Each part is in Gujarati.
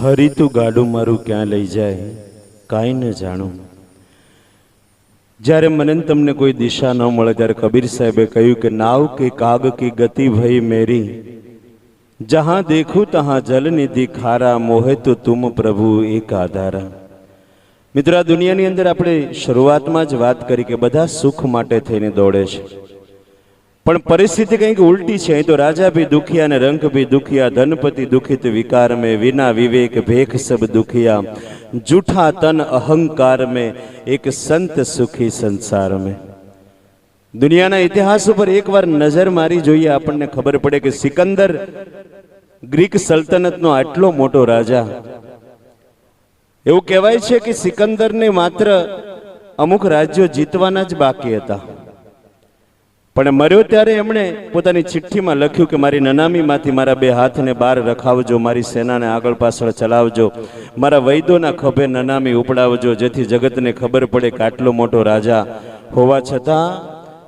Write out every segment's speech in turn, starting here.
હરીતું ગાડું મારું ક્યાં લઈ જાય કાંઈ ન જાણું। જ્યારે મને તમને કોઈ દિશા ન મળે ત્યારે કબીર સાહેબે કહ્યું કે નાવ કે કાગ કી ગતિ ભઈ મેરી, જહાં દેખું તહાં જલ નિધિ ખારા, મોહે તો તુમ પ્રભુ એક આધારા। મિત્રો, આ દુનિયાની અંદર આપણે શરૂઆતમાં જ વાત કરી કે બધા સુખ માટે થઈને દોડે છે, પણ પરિસ્થિતિ કંઈક ઉલટી છે। અહીં તો રાજા ભી દુખિયા ને રંક ભી દુખિયા, ધનપતિ દુખિત વિકાર में, વિના વિવેક ભેખ સબ દુખિયા, જૂઠા તન અહંકાર में, એક સંત સુખી સંસાર में। દુનિયાના ઇતિહાસ ઉપર એકવાર નજર મારી જોઈએ, આપણને ખબર પડે કે સિકંદર ગ્રીક સલ્તનતનો આટલો મોટો રાજા, એવું કહેવાય છે કે સિકંદરને માત્ર અમુક રાજ્યો જીતવાના જ બાકી હતા, પણ મર્યો ત્યારે એમણે પોતાની ચિઠ્ઠીમાં લખ્યું કે મારી નનામીમાંથી મારા બે હાથને બહાર રખાવજો, મારી સેનાને આગળ પાછળ ચલાવજો, મારા વૈદોના ખભે નનામી ઉપડાવજો, જેથી જગતને ખબર પડે કે આટલો મોટો રાજા હોવા છતાં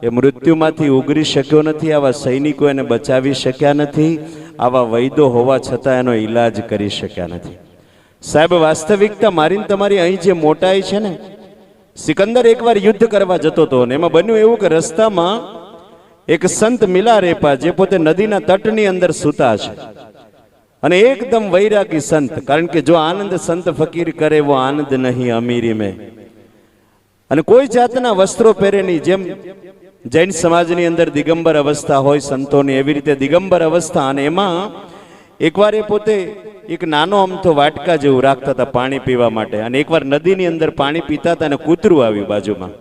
એ મૃત્યુમાંથી ઉગરી શક્યો નથી, આવા સૈનિકો એને બચાવી શક્યા નથી, આવા વૈદો હોવા છતાં એનો ઈલાજ કરી શક્યા નથી। સાહેબ, વાસ્તવિકતા મારીને તમારી અહીં જે મોટાઈ છે ને, સિકંદર એકવાર યુદ્ધ કરવા જતો હતો ને એમાં બન્યું એવું કે રસ્તામાં એક સંત મિલા રેપા, જે પોતે નદીના તટની અંદર સૂતા છે, અને એકદમ વૈરાગી સંત, કારણ કે જો આનંદ સંત ફકીર કરે વો આનંદ નહીં અમીરી મેં, અને કોઈ જાતના વસ્ત્રો પહેરે નહીં। જેમ જૈન સમાજની અંદર દિગંબર અવસ્થા હોય સંતોની, એવી રીતે દિગંબર અવસ્થા। અને એમાં એકવાર એ પોતે એક નાનો અમથો વાટકા જેવું રાખતા હતા પાણી પીવા માટે, અને એકવાર નદીની અંદર પાણી પીતા હતા અને કૂતરું આવ્યું બાજુમાં,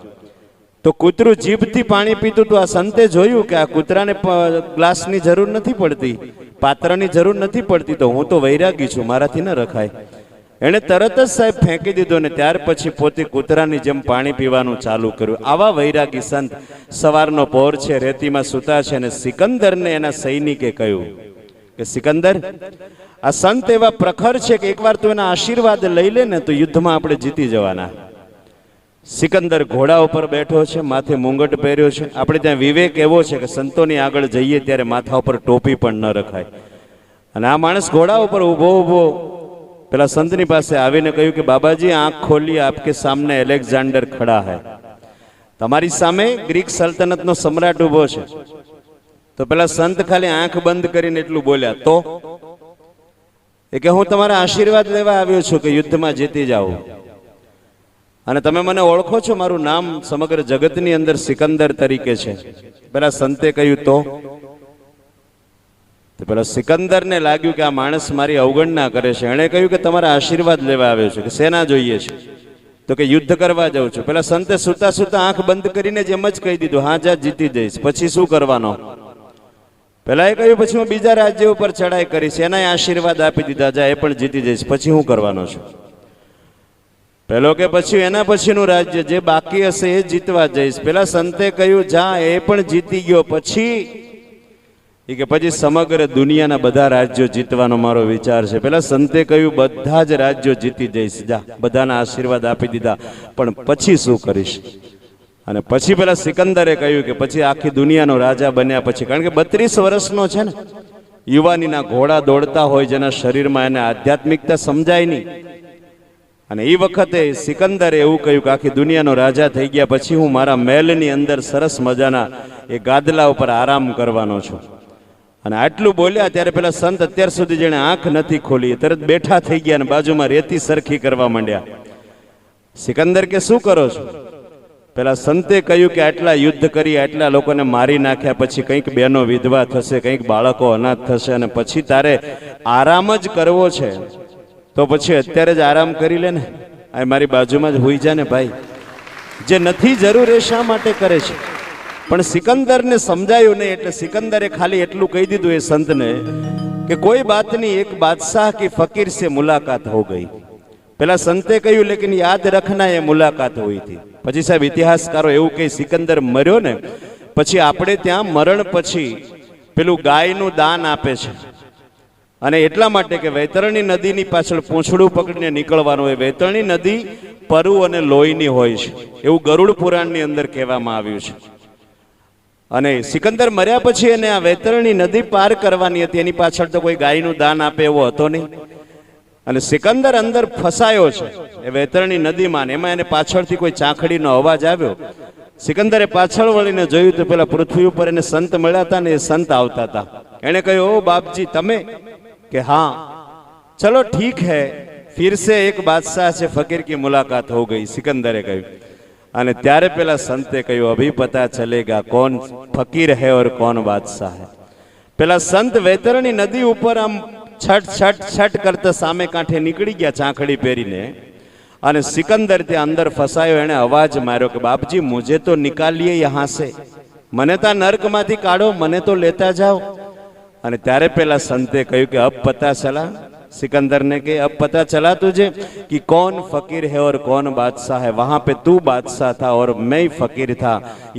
તો કૂતરું જીભથી પાણી પીતું તો આ સંતે જોયું કે આ કૂતરાને ગ્લાસની જરૂર નથી પડતી, પાત્રની જરૂર નથી પડતી, તો હું તો વૈરાગી છું, મારાથી ન રખાય। એણે તરત જ સાહેબ ફેંકી દીધો ને ત્યાર પછી પોતે કૂતરાની જેમ પાણી પીવાનું ચાલુ કર્યું। આવા વૈરાગી સંત, સવારનો પહોર છે, રેતીમાં સૂતા છે, અને સિકંદરને એના સૈનિકે કહ્યું કે સિકંદર, આ સંત એવા પ્રખર છે કે એકવાર તું એના આશીર્વાદ લઈ લે ને તો યુદ્ધમાં આપણે જીતી જવાના। સિકંદર ઘોડા ઉપર બેઠો છે, માથે મુંગટ પહેર્યો છે। આપણે ત્યાં વિવેક એવો છે કે સંતોની આગળ જઈએ ત્યારે માથા ઉપર ટોપી પણ ન રખાય, અને આ માણસ ઘોડા ઉપર ઊભો ઊભો પેલા સંતની પાસે આવીને કહ્યું કે બાબાજી આંખ ખોલી, આપકે સામને એલેક્ઝાન્ડર ખડા હૈ, તમારી સામે ગ્રીક સલ્તનતનો સમ્રાટ ઊભો છે। તો પેલા સંત ખાલી આંખ બંધ કરીને એટલું બોલ્યા, તો એ કે હું તમારા આશીર્વાદ લેવા આવ્યો છું કે યુદ્ધમાં જીતી જાઓ, અને તમે મને ઓળખો છો, મારું નામ સમગ્ર જગતની અંદર સિકંદર તરીકે છે। પેલા સંતે કહ્યું તો પેલા સિકંદરને લાગ્યું કે આ માણસ મારી અવગણના કરે છે। એણે કહ્યું કે તમારા આશીર્વાદ લેવા આવ્યો છું, કે સેના જોઈએ છે, તો કે યુદ્ધ કરવા જાઉં છું। પેલા સંતે સુતા સુતા આંખ બંધ કરીને જ એમ જ કહી દીધું, હા જા, જીતી જઈશ, પછી શું કરવાનો? પેલા એ કહ્યું પછી હું બીજા રાજ્ય ઉપર ચડાઈ કરીશ, એના આશીર્વાદ આપી દીધા, જા એ પણ જીતી જઈશ, પછી હું કરવાનો છું? પેલો કે પછી એના પછીનું રાજ્ય જે બાકી હશે એ જીતવા જઈશ। પેલા સંતે કહ્યું જા, એ પણ જીતી ગયો, પછી એ કે પછી સમગ્ર દુનિયાના બધા રાજ્યો જીતવાનો મારો વિચાર છે। પેલા સંતે કહ્યું બધા જ રાજ્યો જીતી જઈશ, જા, બધાના આશીર્વાદ આપી દીધા, પણ પછી શું કરીશ? અને પછી પેલા સિકંદરે કહ્યું કે પછી આખી દુનિયાનો રાજા બન્યા પછી, કારણ કે 32 વર્ષનો છે ને, યુવાનીના ઘોડા દોડતા હોય, જેના શરીરમાં એને આધ્યાત્મિકતા સમજાય નહીં, અને એ વખતે સિકંદરે એવું કહ્યું કે આખી દુનિયાનો રાજા થઈ ગયા પછી હું મારા મહેલની અંદર સરસ મજાના એ ગાદલા ઉપર આરામ કરવાનો છું। અને આટલું બોલ્યા ત્યારે પેલા સંત, અત્યાર સુધી જેણે આંખ નથી ખોલી, તરત બેઠા થઈ ગયા અને બાજુમાં રેતી સરખી કરવા માંડ્યા। સિકંદર કે શું કરો છો? પેલા સંતે કહ્યું કે આટલા યુદ્ધ કરી, આટલા લોકોને મારી નાખ્યા પછી કંઈક બહેનો વિધવા થશે, કંઈક બાળકો અનાથ થશે, અને પછી તારે આરામ જ કરવો છે તો પછી અત્યારે જ આરામ કરી લે ને, આ મારી બાજુમાં જ હોઈ જા ને ભાઈ, જે નથી જરૂર એ શા માટે કરે છે? પણ સિકંદરને સમજાયું નહીં, એટલે સિકંદરે ખાલી એટલું કહી દીધું એ સંતને કે કોઈ બાત નહીં, એક બાદશાહ કી ફકીર સે મુલાકાત હો ગઈ। પેલા સંતે કહ્યું લેકિન યાદ રખના એ મુલાકાત हुई थी। પછી સાહેબ ઇતિહાસકારો એવું કહે સિકંદર મર્યો ને પછી આપણે ત્યાં મરણ પછી પેલું ગાયનું દાન આપે છે, અને એટલા માટે કે વૈતરણી નદીની પાછળ પૂંછડું પકડીને નીકળવાનું હોય। વૈતરણી નદી પરુ અને લોહીની હોય છે, એવું ગરુડ પુરાણની અંદર કહેવામાં આવ્યું છે। અને સિકંદર મર્યા પછી એને આ વૈતરણી નદી પાર કરવાની હતી, એની પાછળ તો કોઈ ગાયનું દાન આપે એવો હતો નહીં। અને સિકંદર અંદર ફસાયો છે એ વૈતરણી નદીમાં, એમાં એને પાછળથી કોઈ ચાંખડીનો અવાજ આવ્યો. સિકંદરે પાછળ વળીને જોયું તો પેલા પૃથ્વી ઉપર એને સંત મળ્યા હતા ને એ સંત આવતા હતા. એને કહ્યું, ઓ બાપજી તમે? કે હા. ચલો ઠીક હૈ, फिर से एक बादशाह से फकीर की मुलाकात हो गई, सिकंदरे કહ્યું. અને ત્યારે પેલા સંતે કહ્યું, અભી પતા ચલેગા કોણ ફકીર હૈ ઓર કોણ બાદશાહ હૈ. પેલા સંત વૈતરણી નદી ઉપર આમ છટ છટ છટ કરતા સામે કાંઠે નીકળી ગયા ચાંખડી પહેરીને. અને સિકંદર ત્યાં અંદર ફસાયો. એને અવાજ માર્યો કે બાપજી મુझे તો નિકાલીએ યહાં સે, મને તો નર્કમાંથી કાઢો, મને તો લેતા જાઓ. અને ત્યારે પેલા સંતે કહ્યું કે અબ પતા ચલા. सिकंदर ने कहा, अब पता चला तुझे कि कौन फकीर है और कौन बादशाह है. वहां पे तू बादशाह था और मैं ही फकीर था,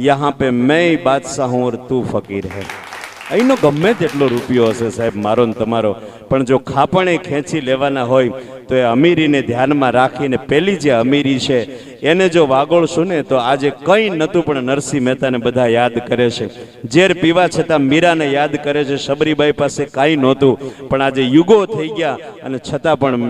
यहाँ पे मैं ही बादशाह हूँ और तू फकीर है. અહીંનો ગમે તેટલો રૂપિયો હશે સાહેબ, મારો ને તમારો, પણ જો ખાપણે ખેંચી લેવાના હોય તો એ અમીરીને ધ્યાનમાં રાખીને પેલી જે અમીરી છે એને જો વાગોળશું ને તો આજે કંઈ નહોતું પણ નરસિંહ મહેતાને બધા યાદ કરે છે. ઝેર પીવા છતાં મીરાને યાદ કરે છે. શબરીબાઈ પાસે કાંઈ નહોતું પણ આજે યુગો થઈ ગયા અને છતાં પણ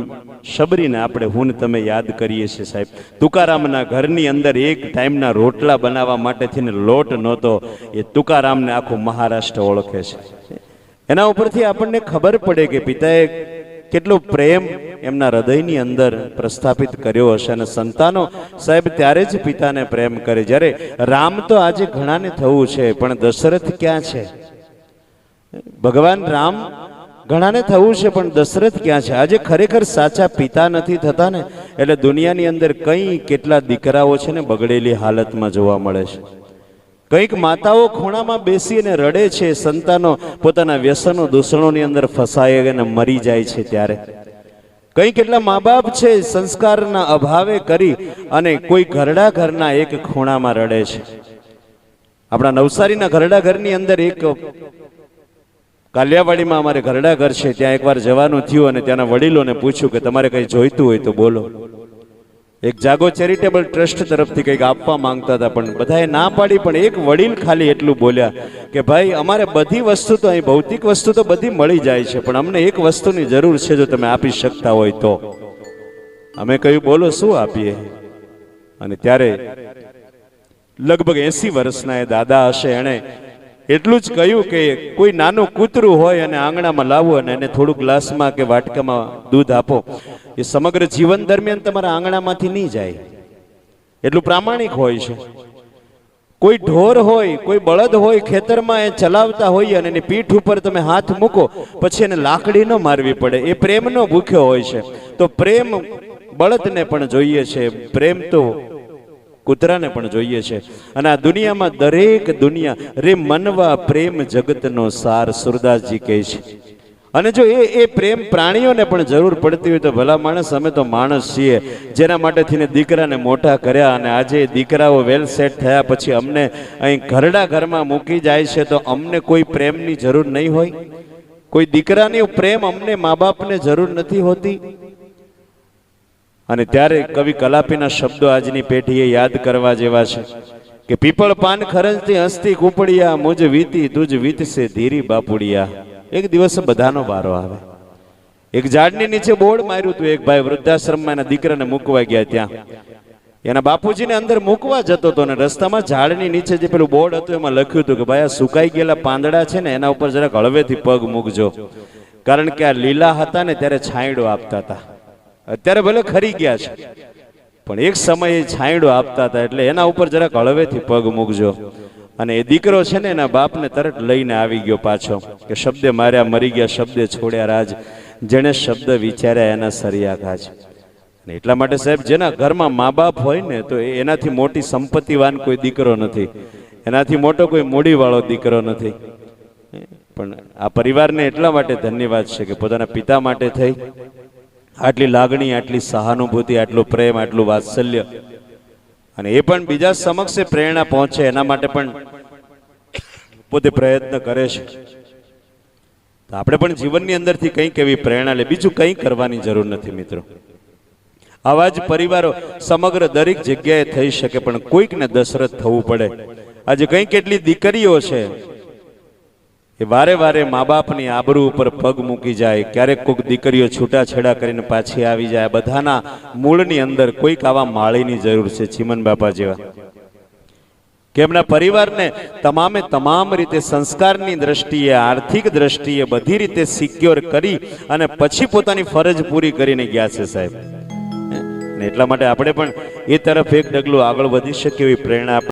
શબરીને આપણે હું ને તમે યાદ કરીએ છીએ સાહેબ. તુકારામના ઘરની અંદર એક ટાઈમના રોટલા બનાવવા માટેથી ને લોટ નહોતો. એ તુકારામને આખું મહારાષ્ટ્ર ઓળખે છે. એના ઉપરથી આપણને ખબર પડે કે પિતાએ કેટલો પ્રેમ એમના હૃદયની અંદર પ્રસ્થાપિત કર્યો હશે. અને સંતાનો સાહેબ ત્યારે જ પિતાને પ્રેમ કરે. જ્યારે રામ તો આજે ઘણાને થવું છે પણ દશરથ ક્યાં છે? ભગવાન રામ ઘણાને થવું છે પણ દશરથ ક્યાં છે? આજે ખરેખર સાચા પિતા નથી થતા ને એટલે દુનિયાની અંદર કઈ કેટલા દીકરાઓ છે ને બગડેલી હાલતમાં જોવા મળે છે. કંઈક માતાઓ ખૂણામાં બેસીને રડે છે, સંતાનો પોતાના વ્યસનો દૂષણોની અંદર ફસાય અને મરી જાય છે. ત્યારે કંઈ કેટલા મા બાપ છે સંસ્કારના અભાવે કરી અને કોઈ ઘરડા ઘરના એક ખૂણામાં રડે છે. આપણા નવસારીના ઘરડા ઘરની અંદર એક કાલિયાવાડીમાં અમારે ઘરડા ઘર છે, ત્યાં એકવાર જવાનું થયું અને ત્યાંના વડીલોને પૂછ્યું કે તમારે કંઈ જોઈતું હોય તો બોલો. એક જાગો ચેરિટેબલ ટ્રસ્ટ તરફથી કંઈક આપવા માંગતા હતા પણ બધાએ ના પાડી. પણ એક વડીલ ખાલી એટલું બોલ્યા કે ભાઈ અમારે બધી વસ્તુ તો અહીં ભૌતિક વસ્તુ તો બધી મળી જાય છે પણ અમને એક વસ્તુની જરૂર છે, જો તમે આપી શકતા હોય તો. અમે કહ્યું બોલો શું આપીએ? અને ત્યારે લગભગ 80 વર્ષના એ દાદા હશે, એણે એટલું જ કહ્યું કે કોઈ નાનું કૂતરું હોય અને આંગણામાં લાવો અને એને થોડું ગ્લાસમાં કે વાટકામાં દૂધ આપો, એ સમગ્ર જીવન દરમિયાન તમારા આંગણામાંથી નહીં જાય. એટલું પ્રામાણિક હોય છે. કોઈ ઢોર હોય, કોઈ બળદ હોય, ખેતરમાં એ ચલાવતા હોય અને એની પીઠ ઉપર તમે હાથ મૂકો પછી એને લાકડી ન મારવી પડે, એ પ્રેમનો ભૂખ્યો હોય છે. તો પ્રેમ બળદને પણ જોઈએ છે, પ્રેમ તો કૂતરાને પણ જોઈએ છે. અને આ દુનિયામાં દરેક દુનિયા રે મનવા પ્રેમ જગતનો સાર, સુરદાસજી કહે છે. અને જો એ પ્રેમ પ્રાણીઓને પણ જરૂર પડતી હોય તો ભલા માણસ, અમે તો માણસ છીએ જેના માટેથી દીકરાને મોટા કર્યા અને આજે દીકરાઓ વેલ સેટ થયા પછી અમને અહીં ઘરડા ઘરમાં મૂકી જાય છે તો અમને કોઈ પ્રેમની જરૂર નહીં હોય? કોઈ દીકરાની પ્રેમ અમને મા બાપને જરૂર નથી હોતી? અને ત્યારે કવિ કલાપીના શબ્દો આજની પેઢીએ યાદ કરવા જેવા છે કે પીપળ પાન ખરજતી હસ્તી કુપડિયા, મુજ વીતી તુજ વીતશે ધીરી બાપુડિયા. એક દિવસ બધાનો વારો આવે. એક ઝાડની નીચે બોર્ડ માર્યું હતું. એક ભાઈ વૃદ્ધાશ્રમમાં એના દીકરાને મૂકવા ગયા. ત્યાં એના બાપુજીને અંદર મૂકવા જતો હતો અને રસ્તામાં ઝાડની નીચે જે પેલું બોર્ડ હતું એમાં લખ્યું હતું કે ભાઈ આ સુકાઈ ગયેલા પાંદડા છે ને એના ઉપર જરાક હળવેથી પગ મૂકજો, કારણ કે આ લીલા હતા ને ત્યારે છાંયડો આપતા હતા. અત્યારે ભલે ખરી ગયા છે પણ એક સમયે છાંયડો આપતા હતા, એટલે એના ઉપર જરાક હળવેથી પગ મૂકજો. અને એ દીકરો છે ને એના બાપને તરત લઈને આવી ગયો પાછો કે શબ્દે માર્યા મરી ગયા, શબ્દે છોડ્યા રાજ, જેને શબ્દ વિચાર્યા એના સરિયા ગાજ. અને એટલા માટે સાહેબ, જેના ઘરમાં મા બાપ હોય ને તો એનાથી મોટી સંપત્તિવાન કોઈ દીકરો નથી, એનાથી મોટો કોઈ મૂડીવાળો દીકરો નથી. પણ આ પરિવારને એટલા માટે ધન્યવાદ છે કે પોતાના પિતા માટે થઈ આટલી લાગણી, આટલી સહાનુભૂતિ, આટલું પ્રેમ, આટલું વાત્સલ્ય, અને એ પણ બીજા સમક્ષ પ્રેરણા પહોંચે એના માટે પણ પોતે પ્રયત્ન કરે છે. તો આપણે પણ જીવનની અંદરથી કંઈક એવી પ્રેરણા લે, બીજું કંઈ કરવાની જરૂર નથી મિત્રો. આવા જ પરિવારો સમગ્ર દરેક જગ્યાએ થઈ શકે પણ કોઈકને દશરથ થવું પડે. આજે કંઈ કેટલી દીકરીઓ છે એ વારે વારે મા બાપની આબરૂ ઉપર પગ મૂકી જાય, ક્યારેક કોઈક દીકરીઓ છૂટાછેડા કરીને પાછી આવી જાય. બધાના મૂળની અંદર કોઈક આવા માળીની જરૂર છે, ચીમન બાપા જેવા, કે એમના પરિવારને તમામ રીતે સંસ્કારની દ્રષ્ટિએ, આર્થિક દ્રષ્ટિએ બધી રીતે સિક્યોર કરી અને પછી પોતાની ફરજ પૂરી કરીને ગયા છે સાહેબ. એટલા માટે આપણે પણ એ તરફ એક ડગલું આગળ વધી શકીએ એવી પ્રેરણા